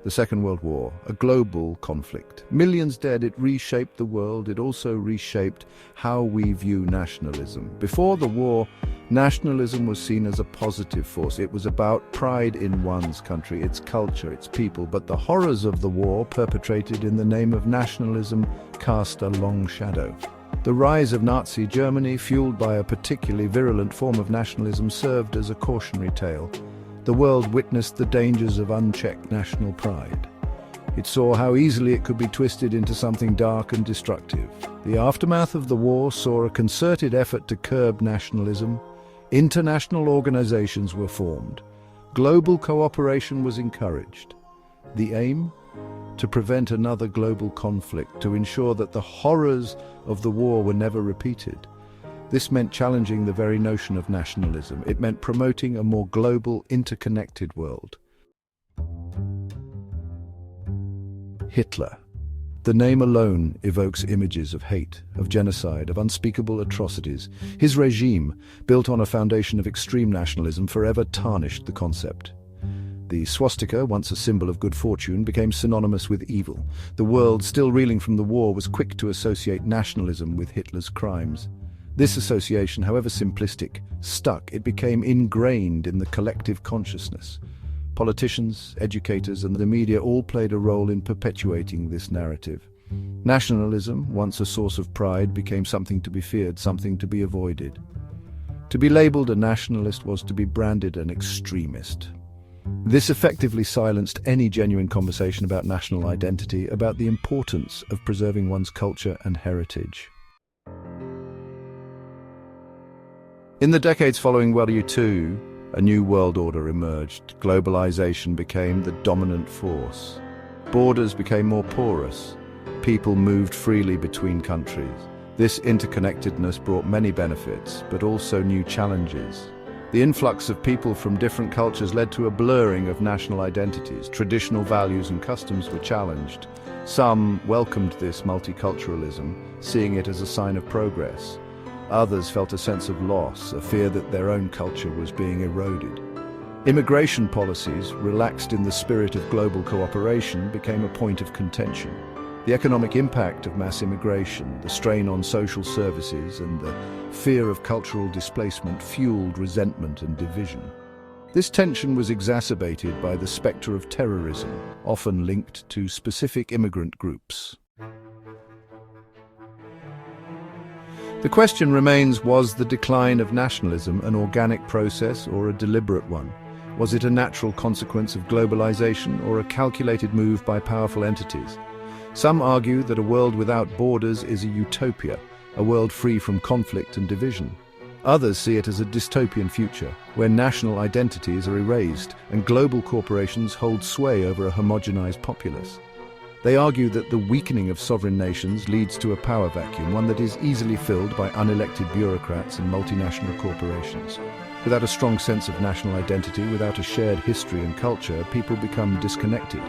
The Second World War, a global conflict. Millions dead, it reshaped the world. It also reshaped how we view nationalism. Before the war, nationalism was seen as a positive force. It was about pride in one's country, its culture, its people. But the horrors of the war, perpetrated in the name of nationalism, cast a long shadow. The rise of Nazi Germany, fueled by a particularly virulent form of nationalism, served as a cautionary tale. The world witnessed the dangers of unchecked national pride. It saw how easily it could be twisted into something dark and destructive. The aftermath of the war saw a concerted effort to curb nationalism. International organizations were formed. Global cooperation was encouraged. The aim? To prevent another global conflict, to ensure that the horrors of the war were never repeated. This meant challenging the very notion of nationalism. It meant promoting a more global, interconnected world. Hitler. The name alone evokes images of hate, of genocide, of unspeakable atrocities. His regime, built on a foundation of extreme nationalism, forever tarnished the concept. The swastika, once a symbol of good fortune, became synonymous with evil. The world, still reeling from the war, was quick to associate nationalism with Hitler's crimes. This association, however simplistic, stuck. It became ingrained in the collective consciousness. Politicians, educators, and the media all played a role in perpetuating this narrative. Nationalism, once a source of pride, became something to be feared, something to be avoided. To be labeled a nationalist was to be branded an extremist. This effectively silenced any genuine conversation about national identity, about the importance of preserving one's culture and heritage. In the decades following World War II, a new world order emerged. Globalization became the dominant force. Borders became more porous. People moved freely between countries. This interconnectedness brought many benefits, but also new challenges. The influx of people from different cultures led to a blurring of national identities. Traditional values and customs were challenged. Some welcomed this multiculturalism, seeing it as a sign of progress. Others felt a sense of loss, a fear that their own culture was being eroded. Immigration policies, relaxed in the spirit of global cooperation, became a point of contention. The economic impact of mass immigration, the strain on social services, and the fear of cultural displacement fueled resentment and division. This tension was exacerbated by the spectre of terrorism, often linked to specific immigrant groups. The question remains, was the decline of nationalism an organic process or a deliberate one? Was it a natural consequence of globalization or a calculated move by powerful entities? Some argue that a world without borders is a utopia, a world free from conflict and division. Others see it as a dystopian future, where national identities are erased and global corporations hold sway over a homogenized populace. They argue that the weakening of sovereign nations leads to a power vacuum, one that is easily filled by unelected bureaucrats and multinational corporations. Without a strong sense of national identity, without a shared history and culture, people become disconnected.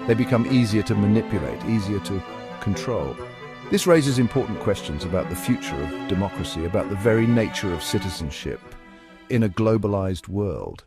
They become easier to manipulate, easier to control. This raises important questions about the future of democracy, about the very nature of citizenship in a globalized world.